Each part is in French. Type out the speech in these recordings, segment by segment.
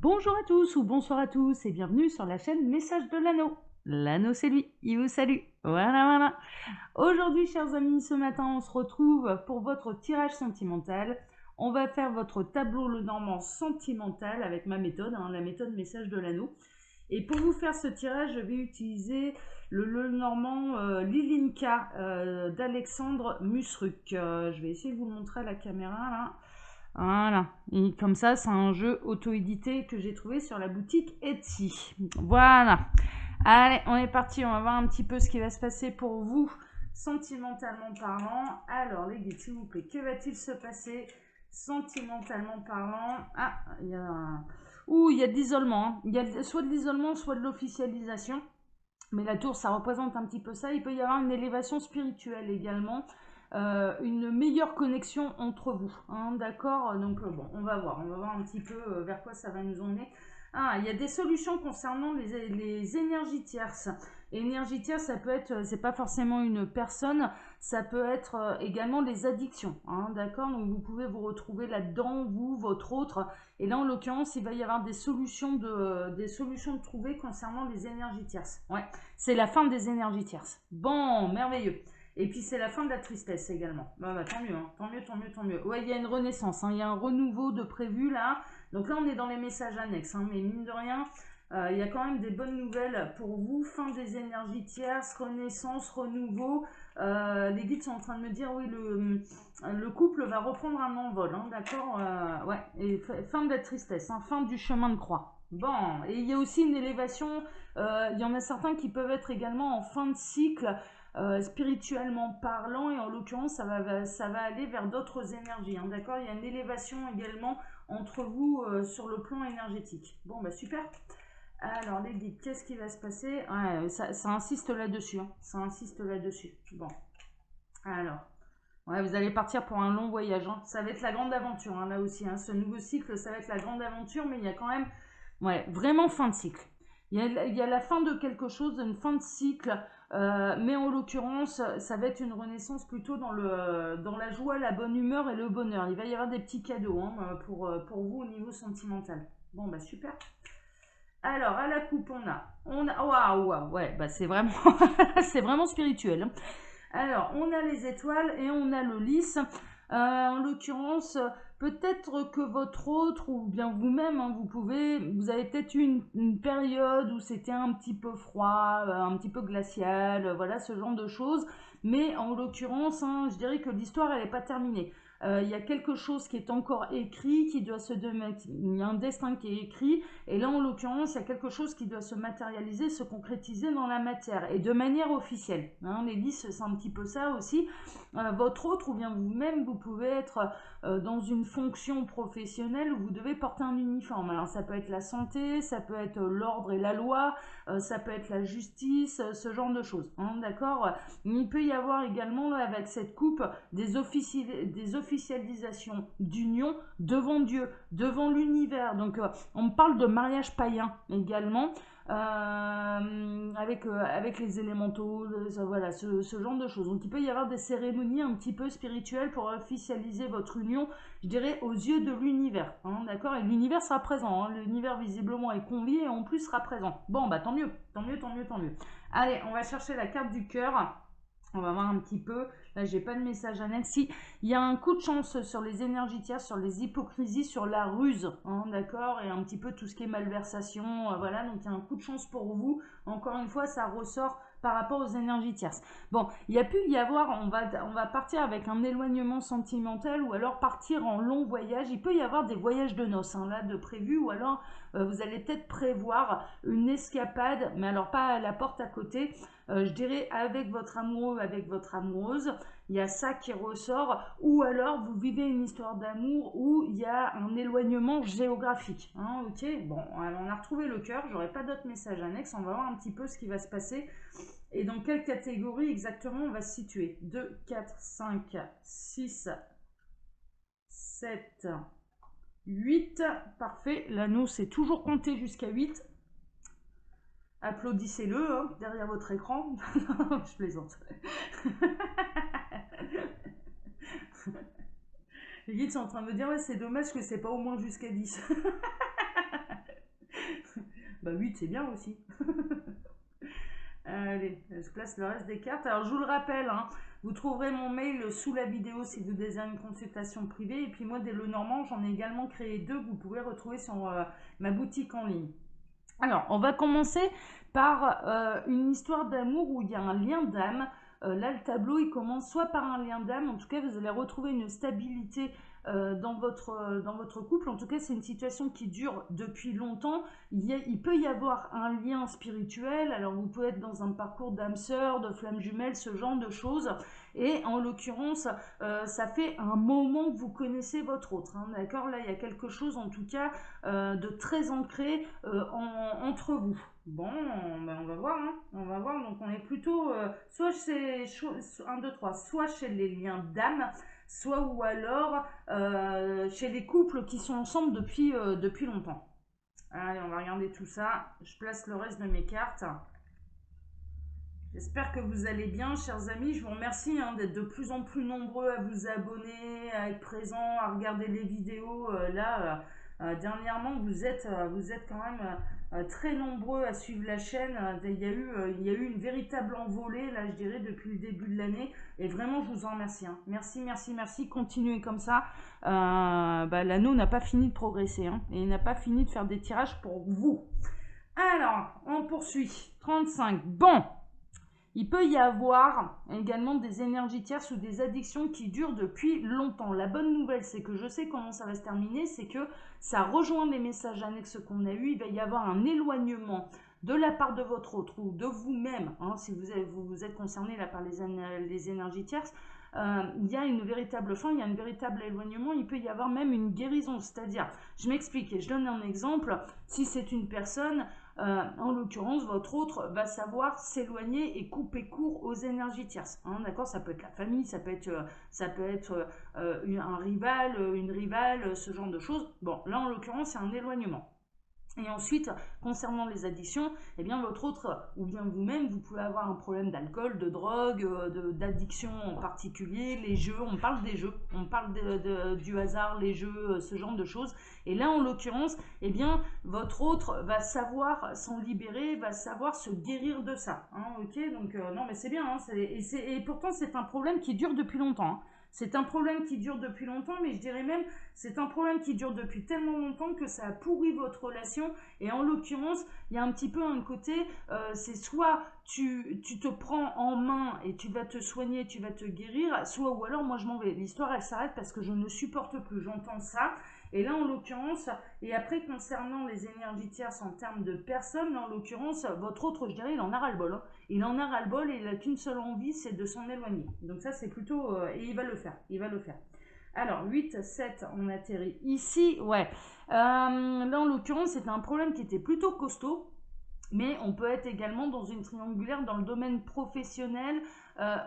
Bonjour à tous ou bonsoir à tous et bienvenue sur la chaîne Message de l'Anneau. L'anneau c'est lui, il vous salue. Voilà. Aujourd'hui chers amis, ce matin on se retrouve pour votre tirage sentimental. On va faire votre tableau Lenormand sentimental avec ma méthode, la méthode Message de l'Anneau. Et pour vous faire ce tirage, je vais utiliser le Lenormand Lilinka d'Alexandre Musruc. Je vais essayer de vous le montrer à la caméra là. Voilà, et comme ça, c'est un jeu auto-édité que j'ai trouvé sur la boutique Etsy. Voilà. Allez, on est parti, on va voir un petit peu ce qui va se passer pour vous, sentimentalement parlant. Alors, les guides, s'il vous plaît, que va-t-il se passer sentimentalement parlant? Ah, il y a... Ouh, il y a de l'isolement. Hein. Il y a soit de l'isolement, soit de l'officialisation. Mais la tour, ça représente un petit peu ça. Il peut y avoir une élévation spirituelle également. Une meilleure connexion entre vous. Hein, d'accord. Donc bon, on va voir un petit peu vers quoi ça va nous emmener. Ah, il y a des solutions concernant les énergies tierces. Énergie tierce, ça peut être, c'est pas forcément une personne, ça peut être également les addictions. Hein, d'accord. Donc vous pouvez vous retrouver là-dedans, vous, votre autre. Et là, en l'occurrence, il va y avoir des solutions de trouver concernant les énergies tierces. Ouais, c'est la fin des énergies tierces. Bon, merveilleux. Et puis c'est la fin de la tristesse également. Bah, tant mieux, hein. Tant mieux. Ouais, il y a une renaissance, hein. Il y a un renouveau de prévu là. Donc là, on est dans les messages annexes, hein. Mais mine de rien, il y a quand même des bonnes nouvelles pour vous. Fin des énergies tierces, renaissance, renouveau. Les guides sont en train de me dire, oui, le couple va reprendre un envol, hein, d'accord. Ouais, et fin de la tristesse, hein, fin du chemin de croix. Bon, et il y a aussi une élévation. Il y en a certains qui peuvent être également en fin de cycle. Spirituellement parlant, et en l'occurrence ça va aller vers d'autres énergies, hein, d'accord. Il y a une élévation également entre vous sur le plan énergétique. Bon bah super. Alors les guides, qu'est-ce qui va se passer? Ouais, ça insiste là-dessus, hein. Ça insiste là-dessus. Bon, alors ouais, vous allez partir pour un long voyage, hein. Ça va être la grande aventure, hein, là aussi, hein. Ce nouveau cycle, ça va être la grande aventure, mais il y a quand même, ouais, vraiment fin de cycle. Il y a la fin de quelque chose, une fin de cycle, mais en l'occurrence, ça va être une renaissance plutôt dans la joie, la bonne humeur et le bonheur. Il va y avoir des petits cadeaux, hein, pour vous au niveau sentimental. Bon, bah super. Alors, à la coupe, waouh, ouais, bah c'est vraiment, c'est vraiment spirituel, hein. Alors, on a les étoiles et on a le lys. En l'occurrence, peut-être que votre autre ou bien vous-même, hein, vous avez peut-être eu une période où c'était un petit peu froid, un petit peu glacial, voilà ce genre de choses. Mais en l'occurrence, hein, je dirais que l'histoire elle n'est pas terminée. Il y a quelque chose qui est encore écrit, qui doit se il y a un destin qui est écrit, et là en l'occurrence il y a quelque chose qui doit se matérialiser, se concrétiser dans la matière, et de manière officielle. Hein, les lys c'est un petit peu ça aussi. Votre autre ou bien vous-même, vous pouvez être dans une fonction professionnelle où vous devez porter un uniforme. Alors ça peut être la santé, ça peut être l'ordre et la loi, ça peut être la justice, ce genre de choses. Hein, d'accord. Il peut y avoir également là, avec cette coupe des officialisations d'union devant Dieu, devant l'univers. Donc on me parle de mariage païen également. Avec les élémentaux, voilà, ce genre de choses. Donc il peut y avoir des cérémonies un petit peu spirituelles pour officialiser votre union, je dirais, aux yeux de l'univers. Hein, d'accord. Et l'univers sera présent. Hein, l'univers visiblement est convié et en plus sera présent. Bon, bah tant mieux. Allez, on va chercher la carte du cœur. On va voir un petit peu. Là, j'ai pas de message annexe. Si, il y a un coup de chance sur les énergies tierces, sur les hypocrisies, sur la ruse, hein, d'accord, et un petit peu tout ce qui est malversation, voilà. Donc, il y a un coup de chance pour vous. Encore une fois, ça ressort par rapport aux énergies tierces. Bon, il y a pu y avoir, on va partir avec un éloignement sentimental ou alors partir en long voyage. Il peut y avoir des voyages de noces, hein, là, de prévu, ou alors vous allez peut-être prévoir une escapade, mais alors pas à la porte à côté, je dirais avec votre amoureux, avec votre amoureuse. Il y a ça qui ressort, ou alors vous vivez une histoire d'amour où il y a un éloignement géographique, hein, ok. Bon, alors on a retrouvé le cœur, j'aurai pas d'autres messages annexes, on va voir un petit peu ce qui va se passer et dans quelle catégorie exactement on va se situer. 2, 4, 5, 6, 7, 8, parfait. L'anneau c'est toujours compté jusqu'à 8. Applaudissez-le, hein, derrière votre écran. Je plaisante. Les guides sont en train de me dire, ouais, c'est dommage que c'est pas au moins jusqu'à 10. Bah 8 c'est bien aussi. Allez, je place le reste des cartes. Alors je vous le rappelle, hein, vous trouverez mon mail sous la vidéo si vous désirez une consultation privée. Et puis moi, dès Lenormand, j'en ai également créé 2 que vous pouvez retrouver sur ma boutique en ligne. Alors, on va commencer par une histoire d'amour où il y a un lien d'âme. Là, le tableau, il commence soit par un lien d'âme, en tout cas, vous allez retrouver une stabilité dans votre couple. En tout cas, c'est une situation qui dure depuis longtemps. Il peut y avoir un lien spirituel. Alors, vous pouvez être dans un parcours d'âme sœur, de flamme jumelle, ce genre de choses. Et en l'occurrence, ça fait un moment que vous connaissez votre autre. Hein, d'accord? Là, il y a quelque chose, en tout cas, de très ancré entre vous. Bon, ben on va voir, hein. On va voir. Donc on est plutôt soit chez 1, 2, 3, soit chez les liens d'âme, soit ou alors chez les couples qui sont ensemble depuis longtemps. Allez, on va regarder tout ça. Je place le reste de mes cartes. J'espère que vous allez bien, chers amis. Je vous remercie d'être de plus en plus nombreux à vous abonner, à être présents, à regarder les vidéos. Dernièrement, vous êtes quand même très nombreux à suivre la chaîne. Il y a eu une véritable envolée, là, je dirais, depuis le début de l'année. Et vraiment, je vous en remercie. Hein. Merci, merci, merci. Continuez comme ça. L'anneau n'a pas fini de progresser. Hein, et il n'a pas fini de faire des tirages pour vous. Alors, on poursuit. 35. Bon. Il peut y avoir également des énergies tierces ou des addictions qui durent depuis longtemps. La bonne nouvelle, c'est que je sais comment ça va se terminer, c'est que ça rejoint les messages annexes qu'on a eus. Il va y avoir un éloignement de la part de votre autre ou de vous-même, hein, si vous êtes concerné là, par les énergies tierces. Il y a une véritable fin, il y a un véritable éloignement, il peut y avoir même une guérison. C'est-à-dire, je m'explique et je donne un exemple. Si c'est une personne... en l'occurrence, votre autre va savoir s'éloigner et couper court aux énergies tierces. Hein, d'accord, ça peut être la famille, ça peut être un rival, une rivale, ce genre de choses. Bon, là en l'occurrence, c'est un éloignement. Et ensuite, concernant les addictions, eh bien votre autre, ou bien vous-même, vous pouvez avoir un problème d'alcool, de drogue, d'addiction en particulier, les jeux, on parle des jeux, on parle du hasard, les jeux, ce genre de choses. Et là, en l'occurrence, eh bien, votre autre va savoir s'en libérer, va savoir se guérir de ça. Hein, ok, donc non, mais c'est bien, hein, et pourtant c'est un problème qui dure depuis longtemps. Hein. C'est un problème qui dure depuis longtemps, mais je dirais même, c'est un problème qui dure depuis tellement longtemps que ça a pourri votre relation. Et en l'occurrence, il y a un petit peu un côté, c'est soit tu te prends en main et tu vas te soigner, tu vas te guérir, soit ou alors moi je m'en vais. L'histoire elle s'arrête parce que je ne supporte plus, j'entends ça. Et là, en l'occurrence, et après, concernant les énergies tierces en termes de personnes, en l'occurrence, votre autre, je dirais, il en a ras-le-bol. Hein. Il en a ras-le-bol et il n'a qu'une seule envie, c'est de s'en éloigner. Donc ça, c'est plutôt... et il va le faire, il va le faire. Alors, 8, 7, on atterrit ici. Ouais. Là, en l'occurrence, c'était un problème qui était plutôt costaud. Mais on peut être également dans une triangulaire dans le domaine professionnel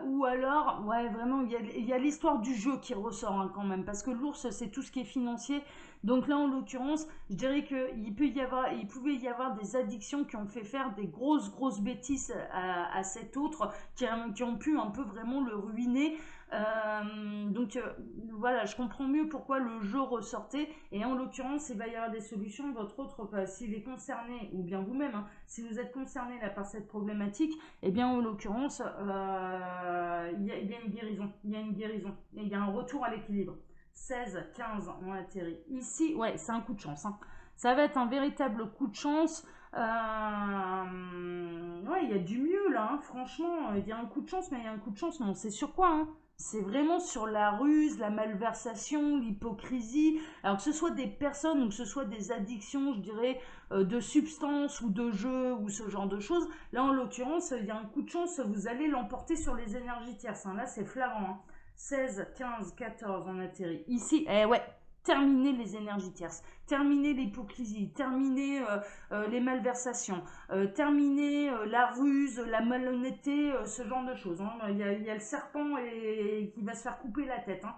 ou alors, ouais, vraiment, il y a l'histoire du jeu qui ressort hein, quand même, parce que l'ours, c'est tout ce qui est financier. Donc là, en l'occurrence, je dirais qu'il pouvait y avoir des addictions qui ont fait faire des grosses bêtises à cet autre, qui ont pu un peu vraiment le ruiner. Voilà, je comprends mieux pourquoi le jeu ressortait. Et en l'occurrence, il va y avoir des solutions. Votre autre, s'il est concerné, ou bien vous-même, hein, si vous êtes concerné là, par cette problématique, eh bien en l'occurrence, il y a une guérison. Il y a une guérison. Il y a un retour à l'équilibre. 16, 15, on atterrit ici. Ouais, c'est un coup de chance. Hein. Ça va être un véritable coup de chance. Ouais, il y a du mieux là, hein. Franchement, il y a un coup de chance, mais il y a un coup de chance, mais on sait sur quoi, hein. C'est vraiment sur la ruse, la malversation, l'hypocrisie. Alors que ce soit des personnes ou que ce soit des addictions, je dirais, de substances ou de jeux ou ce genre de choses. Là, en l'occurrence, il y a un coup de chance, vous allez l'emporter sur les énergies tierces. Hein. Là, c'est flagrant. Hein. 16, 15, 14, on atterrit ici. Eh ouais, terminer les énergies tierces, terminer l'hypocrisie, terminer les malversations, terminer la ruse, la malhonnêteté, ce genre de choses. Hein. Il y a le serpent qui va se faire couper la tête. Hein.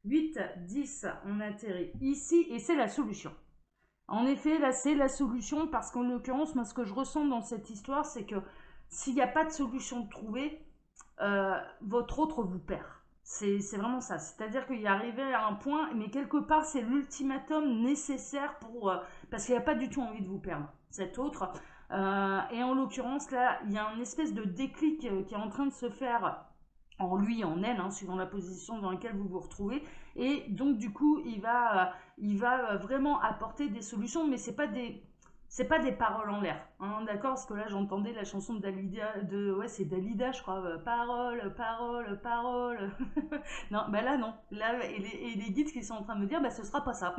8, 10, on atterrit ici et c'est la solution. En effet, là, c'est la solution parce qu'en l'occurrence, moi, ce que je ressens dans cette histoire, c'est que s'il n'y a pas de solution de trouver, votre autre vous perd. C'est vraiment ça. C'est-à-dire qu'il est arrivé à un point, mais quelque part, c'est l'ultimatum nécessaire pour... parce qu'il n'a pas du tout envie de vous perdre, cet autre. Et en l'occurrence, là, il y a une espèce de déclic qui est en train de se faire en lui, en elle, hein, suivant la position dans laquelle vous vous retrouvez. Et donc, du coup, il va vraiment apporter des solutions, mais c'est pas des paroles en l'air, hein, d'accord? Parce que là, j'entendais la chanson de Dalida, ouais, c'est Dalida, je crois, parole, parole, parole. Non, bah là, non. Là, et les guides qui sont en train de me dire, bah, ce sera pas ça.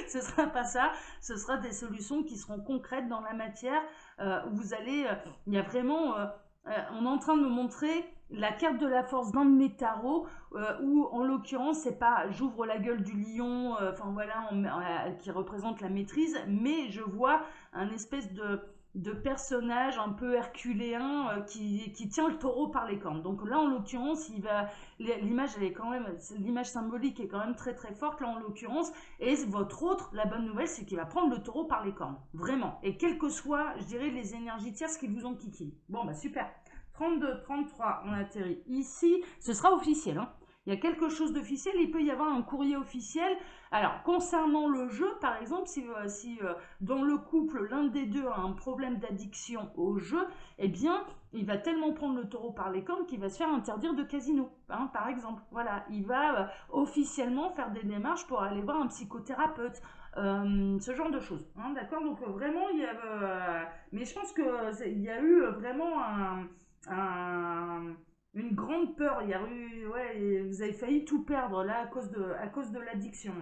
Ce sera pas ça. Ce sera des solutions qui seront concrètes dans la matière, où vous allez, il y a vraiment, on est en train de me montrer la carte de la force d'un de mes tarots, où en l'occurrence c'est pas j'ouvre la gueule du lion, enfin voilà, qui représente la maîtrise, mais je vois un espèce de personnage un peu herculéen, qui tient le taureau par les cornes. Donc là en l'occurrence l'image elle est quand même, l'image symbolique est quand même très très forte là en l'occurrence, et votre autre, la bonne nouvelle c'est qu'il va prendre le taureau par les cornes, vraiment, et quelles que soient, je dirais, les énergies tierces qui vous ont kiki. Bon bah super. 32, 33, on atterrit ici. Ce sera officiel, hein. Il y a quelque chose d'officiel, il peut y avoir un courrier officiel. Alors, concernant le jeu, par exemple, si dans le couple, l'un des deux a un problème d'addiction au jeu, eh bien, il va tellement prendre le taureau par les cornes qu'il va se faire interdire de casino, hein, par exemple. Voilà, il va officiellement faire des démarches pour aller voir un psychothérapeute. Ce genre de choses, hein, d'accord? Donc vraiment, il y a... mais je pense qu'il y a eu vraiment une grande peur. Il y a eu, ouais, vous avez failli tout perdre là à cause de l'addiction.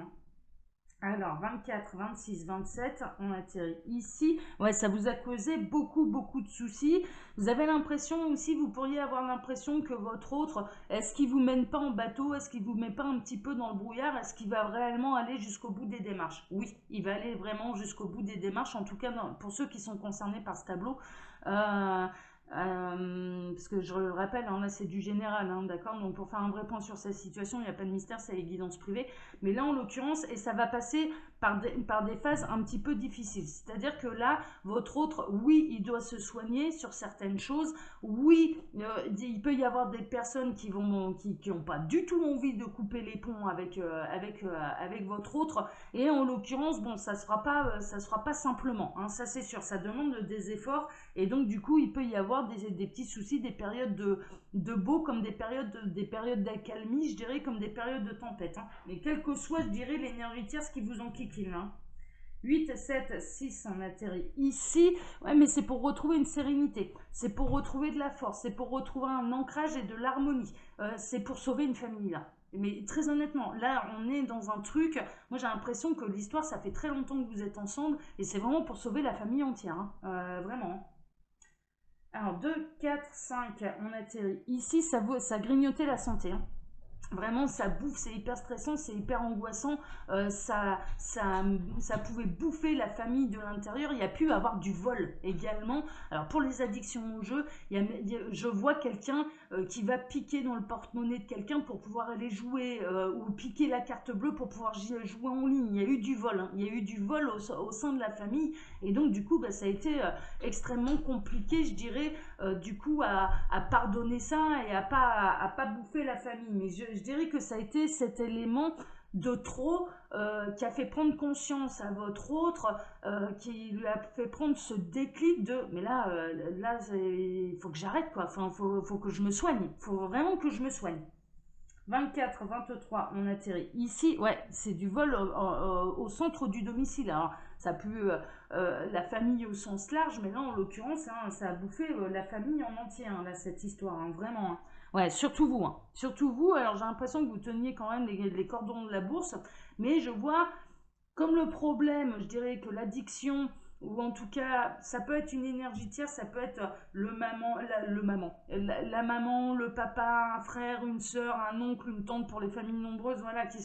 Alors, 24, 26, 27, on atterrit ici. Ouais, ça vous a causé beaucoup, beaucoup de soucis. Vous avez l'impression aussi, vous pourriez avoir l'impression que votre autre, est-ce qu'il vous mène pas en bateau? Est-ce qu'il vous met pas un petit peu dans le brouillard? Est-ce qu'il va réellement aller jusqu'au bout des démarches? Oui, il va aller vraiment jusqu'au bout des démarches, en tout cas pour ceux qui sont concernés par ce tableau. Parce que je le rappelle, hein, là c'est du général, hein, d'accord? Donc pour faire un vrai point sur sa situation, il n'y a pas de mystère, c'est les guidances privées. Mais là en l'occurrence, et ça va passer par des phases un petit peu difficiles. C'est-à-dire que là, votre autre, oui, il doit se soigner sur certaines choses. Oui, il peut y avoir des personnes qui ont pas du tout envie de couper les ponts avec votre autre. Et en l'occurrence, bon, ça se fera pas simplement, hein, ça c'est sûr. Ça demande des efforts. Et donc, du coup, il peut y avoir des petits soucis, des périodes de beau comme des périodes d'accalmie, je dirais, comme des périodes de tempête, hein. Mais quelle que soit, je dirais, l'énergie tierce qui vous enquiquine, hein. 8, 7, 6, on atterrit ici. Ouais, mais c'est pour retrouver une sérénité. C'est pour retrouver de la force. C'est pour retrouver un ancrage et de l'harmonie. C'est pour sauver une famille, là. Mais très honnêtement, là, on est dans un truc... Moi, j'ai l'impression que l'histoire, ça fait très longtemps que vous êtes ensemble. Et c'est vraiment pour sauver la famille entière, hein. Vraiment. Alors, 2, 4, 5, on atterrit ici. Ça grignotait la santé, hein. Vraiment, ça bouffe, c'est hyper stressant, c'est hyper angoissant. Ça pouvait bouffer la famille de l'intérieur. Il y a pu avoir du vol également. Alors, pour les addictions au jeu, je vois quelqu'un qui va piquer dans le porte-monnaie de quelqu'un pour pouvoir aller jouer, ou piquer la carte bleue pour pouvoir jouer en ligne. Il y a eu du vol, hein. Il y a eu du vol au sein de la famille. Et donc, du coup, bah, ça a été extrêmement compliqué, je dirais, du coup, à pardonner ça et à pas bouffer la famille. Mais je dirais que ça a été cet élément de trop qui a fait prendre conscience à votre autre, qui lui a fait prendre ce déclic de mais là, il faut que j'arrête, quoi. Enfin, faut que je me soigne. Il faut vraiment que je me soigne. 24, 23, on atterrit ici. Ouais, c'est du vol au centre du domicile. Alors, ça peut la famille au sens large, mais là, en l'occurrence, hein, ça a bouffé la famille en entier, hein, là, cette histoire, hein, vraiment, hein. Ouais, surtout vous, hein. Surtout vous. Alors, j'ai l'impression que vous teniez quand même les cordons de la bourse, mais je vois comme le problème, je dirais que l'addiction, ou en tout cas, ça peut être une énergie tierce, ça peut être la maman, le papa, un frère, une soeur, un oncle, une tante pour les familles nombreuses, voilà, qui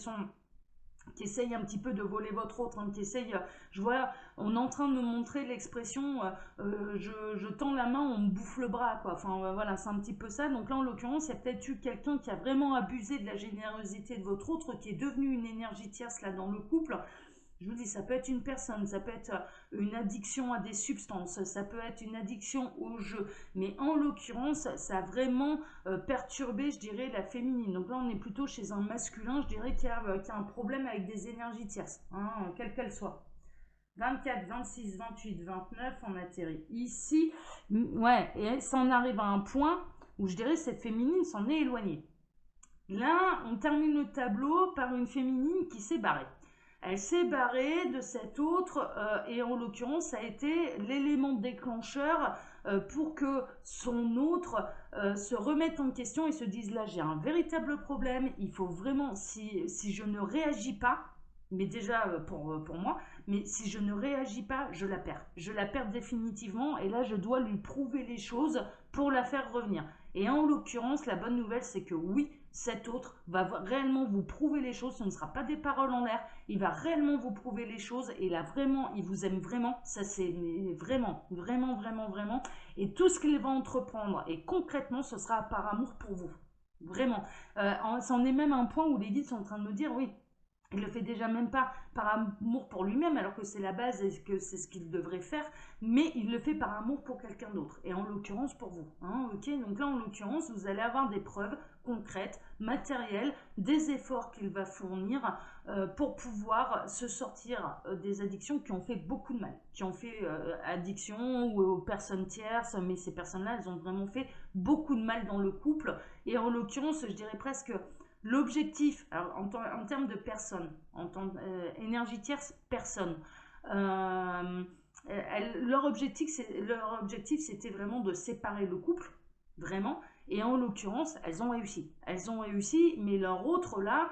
essayent un petit peu de voler votre autre, hein, qui essayent, je vois, on est en train de me montrer l'expression, je tends la main, on me bouffe le bras, quoi. Enfin, voilà, c'est un petit peu ça. Donc là, en l'occurrence, il y a peut-être eu quelqu'un qui a vraiment abusé de la générosité de votre autre, qui est devenu une énergie tierce là dans le couple. Je vous dis, ça peut être une personne, ça peut être une addiction à des substances, ça peut être une addiction au jeu. Mais en l'occurrence, ça a vraiment perturbé, je dirais, la féminine. Donc là, on est plutôt chez un masculin, je dirais, qui a un problème avec des énergies tierces, hein, quelles qu'elles soient. 24, 26, 28, 29, on atterrit ici. Ouais, et ça en arrive à un point où je dirais cette féminine s'en est éloignée. Là, on termine le tableau par une féminine qui s'est barrée. Elle s'est barrée de cette autre et en l'occurrence, ça a été l'élément déclencheur pour que son autre se remette en question et se dise là, j'ai un véritable problème, il faut vraiment, si je ne réagis pas, mais déjà pour moi, mais si je ne réagis pas, je la perds. Je la perds définitivement et là, je dois lui prouver les choses pour la faire revenir. Et en l'occurrence, la bonne nouvelle, c'est que oui, cet autre va réellement vous prouver les choses, ce ne sera pas des paroles en l'air, il va réellement vous prouver les choses et là vraiment, il vous aime vraiment, ça c'est vraiment, vraiment, vraiment, vraiment. Et tout ce qu'il va entreprendre et concrètement, ce sera par amour pour vous. Vraiment. C'en est même un point où les guides sont en train de me dire, oui, il le fait déjà même pas par amour pour lui-même, alors que c'est la base et que c'est ce qu'il devrait faire, mais il le fait par amour pour quelqu'un d'autre, et en l'occurrence pour vous. Hein, ok, donc là en l'occurrence, vous allez avoir des preuves concrètes, matérielles, des efforts qu'il va fournir pour pouvoir se sortir des addictions qui ont fait beaucoup de mal, qui ont fait addiction aux personnes tierces, mais ces personnes-là, elles ont vraiment fait beaucoup de mal dans le couple, et en l'occurrence, je dirais presque l'objectif, en termes de personnes, en tant énergie tierce, personne. Leur objectif, c'était vraiment de séparer le couple, vraiment. Et en l'occurrence, elles ont réussi. Elles ont réussi, mais leur autre là,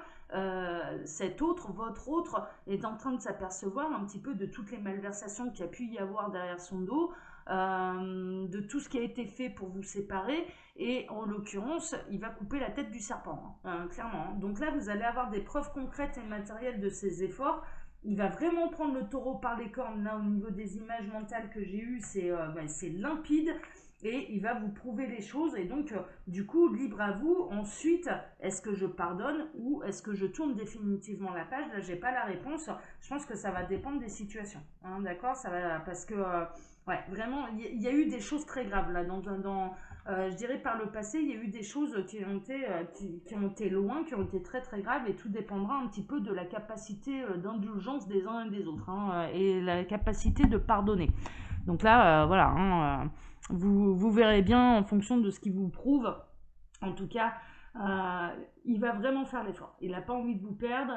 cet autre, votre autre, est en train de s'apercevoir un petit peu de toutes les malversations qu'il y a pu y avoir derrière son dos, de tout ce qui a été fait pour vous séparer, et en l'occurrence, il va couper la tête du serpent, hein, clairement. Donc là, vous allez avoir des preuves concrètes et matérielles de ses efforts. Il va vraiment prendre le taureau par les cornes. Là, au niveau des images mentales que j'ai eues, c'est limpide. Et il va vous prouver les choses. Et donc, du coup, libre à vous. Ensuite, est-ce que je pardonne ou est-ce que je tourne définitivement la page? Là, j'ai pas la réponse. Je pense que ça va dépendre des situations. Hein, d'accord, ça va, parce que, ouais, vraiment, il y a eu des choses très graves là. Je dirais par le passé, il y a eu des choses qui ont été loin, qui ont été très très graves, et tout dépendra un petit peu de la capacité d'indulgence des uns et des autres, hein, et la capacité de pardonner. Donc là, voilà, hein, vous verrez bien en fonction de ce qu'il vous prouve. En tout cas, il va vraiment faire l'effort. Il n'a pas envie de vous perdre,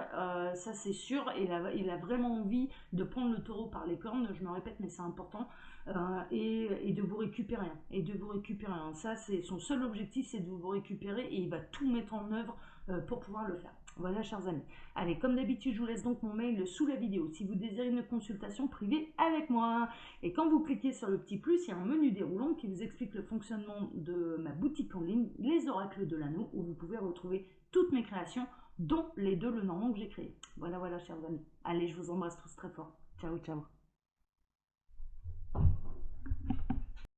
ça c'est sûr. Il a vraiment envie de prendre le taureau par les cornes, je me répète, mais c'est important, et de vous récupérer. Ça, c'est son seul objectif, c'est de vous récupérer, et il va tout mettre en œuvre pour pouvoir le faire. Voilà, chers amis. Allez, comme d'habitude, je vous laisse donc mon mail sous la vidéo si vous désirez une consultation privée avec moi. Et quand vous cliquez sur le petit plus, il y a un menu déroulant qui vous explique le fonctionnement de ma boutique en ligne, Les Oracles de l'Anneau, où vous pouvez retrouver toutes mes créations, dont les 2 Lenormand que j'ai créés. Voilà, chers amis. Allez, je vous embrasse tous très fort. Ciao, ciao.